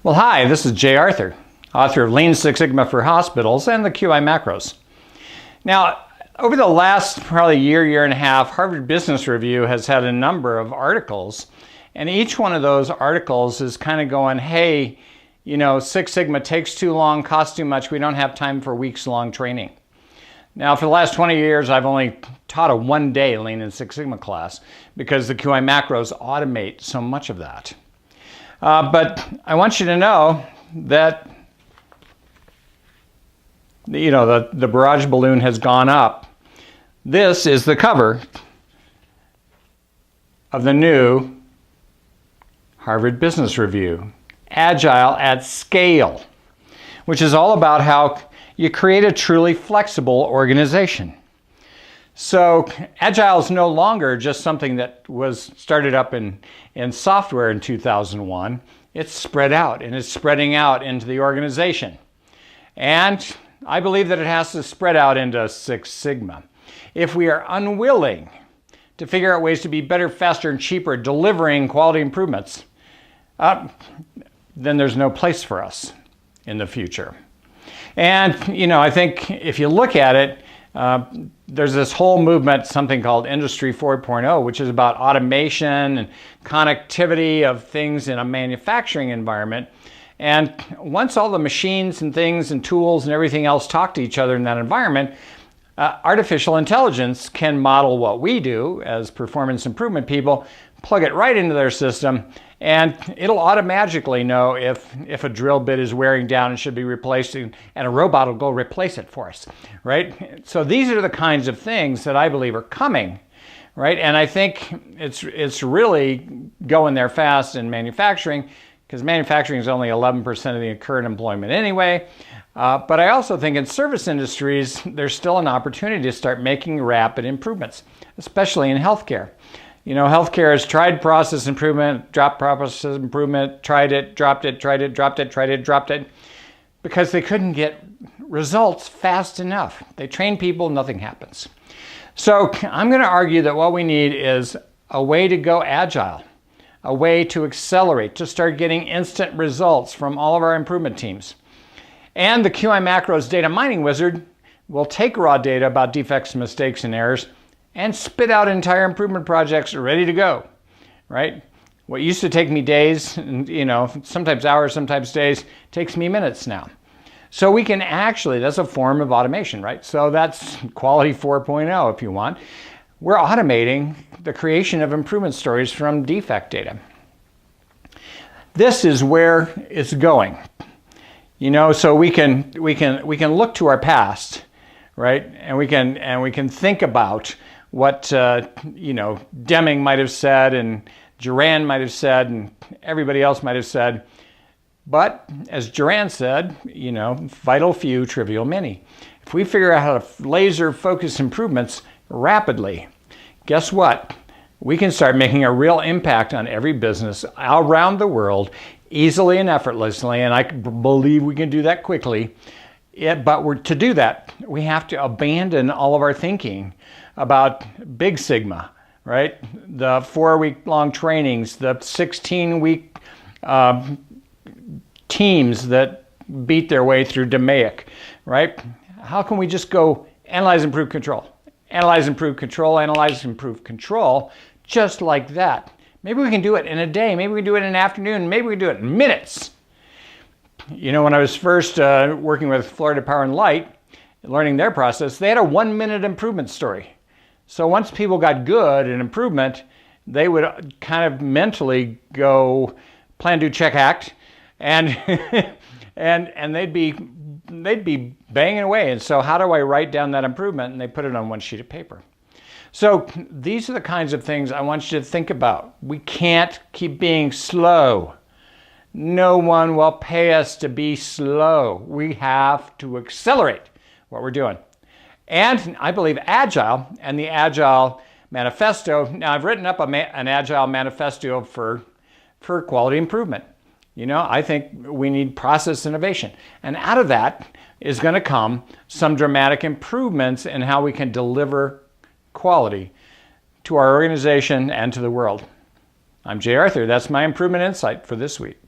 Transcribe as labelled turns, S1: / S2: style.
S1: Well, hi, this is Jay Arthur, author of Lean Six Sigma for Hospitals and the QI Macros. Now, over the last probably year and a half, Harvard Business Review has had a number of articles, and each one of those articles is kind of going, hey, you know, Six Sigma takes too long, costs too much, we don't have time for weeks-long training. Now, for the last 20 years, I've only taught a one-day Lean and Six Sigma class because the QI Macros automate so much of that. But I want you to know that the barrage balloon has gone up. This is the cover of the new Harvard Business Review, Agile at Scale, which is all about how you create a truly flexible organization. So Agile is no longer just something that was started up in software in 2001. It's spread out, and it's spreading out into the organization. And I believe that it has to spread out into Six Sigma. If we are unwilling to figure out ways to be better, faster, and cheaper delivering quality improvements, then there's no place for us in the future. And, I think if you look at it, there's this whole movement, something called Industry 4.0, which is about automation and connectivity of things in a manufacturing environment. And once all the machines and things and tools and everything else talk to each other in that environment, artificial intelligence can model what we do as performance improvement people, plug it right into their system, and it'll automatically know if a drill bit is wearing down and should be replaced, and a robot will go replace it for us, right? So these are the kinds of things that I believe are coming, right? And I think it's really going there fast in manufacturing, because manufacturing is only 11% of the current employment anyway. But I also think in service industries, there's still an opportunity to start making rapid improvements, especially in healthcare. Healthcare has tried process improvement, dropped process improvement, tried it, dropped it, tried it, dropped it, tried it, dropped it, because they couldn't get results fast enough. They train people, nothing happens. So I'm going to argue that what we need is a way to go agile, a way to accelerate, to start getting instant results from all of our improvement teams. And the QI Macros data mining wizard will take raw data about defects, mistakes, and errors and spit out entire improvement projects ready to go, right? What used to take me days, and sometimes hours, sometimes days, takes me minutes now. So we can actually, that's a form of automation, right? So that's quality 4.0 if you want. We're automating the creation of improvement stories from defect data. This is where it's going. So we can look to our past, right? And we can think about what Deming might have said, and Duran might have said, and everybody else might have said. But as Duran said, vital few, trivial many. If we figure out how to laser focus improvements rapidly, guess what? We can start making a real impact on every business around the world easily and effortlessly, and I believe we can do that quickly. But to do that, we have to abandon all of our thinking about Big Sigma, right? The 4-week-long trainings, the 16-week teams that beat their way through DMAIC, right? How can we just go analyze, improve, control? Analyze, improve, control, analyze, improve, control, just like that. Maybe we can do it in a day. Maybe we can do it in an afternoon. Maybe we can do it in minutes. When I was first working with Florida Power and Light, learning their process, they had a 1-minute improvement story. So once people got good at improvement, they would kind of mentally go plan, do, check, act, and and they'd be banging away. And so how do I write down that improvement? And they put it on one sheet of paper. So these are the kinds of things I want you to think about. We can't keep being slow. No one will pay us to be slow. We have to accelerate what we're doing. And I believe Agile and the Agile Manifesto, now I've written up an Agile Manifesto for quality improvement. I think we need process innovation. And out of that is going to come some dramatic improvements in how we can deliver quality to our organization and to the world. I'm Jay Arthur. That's my improvement insight for this week.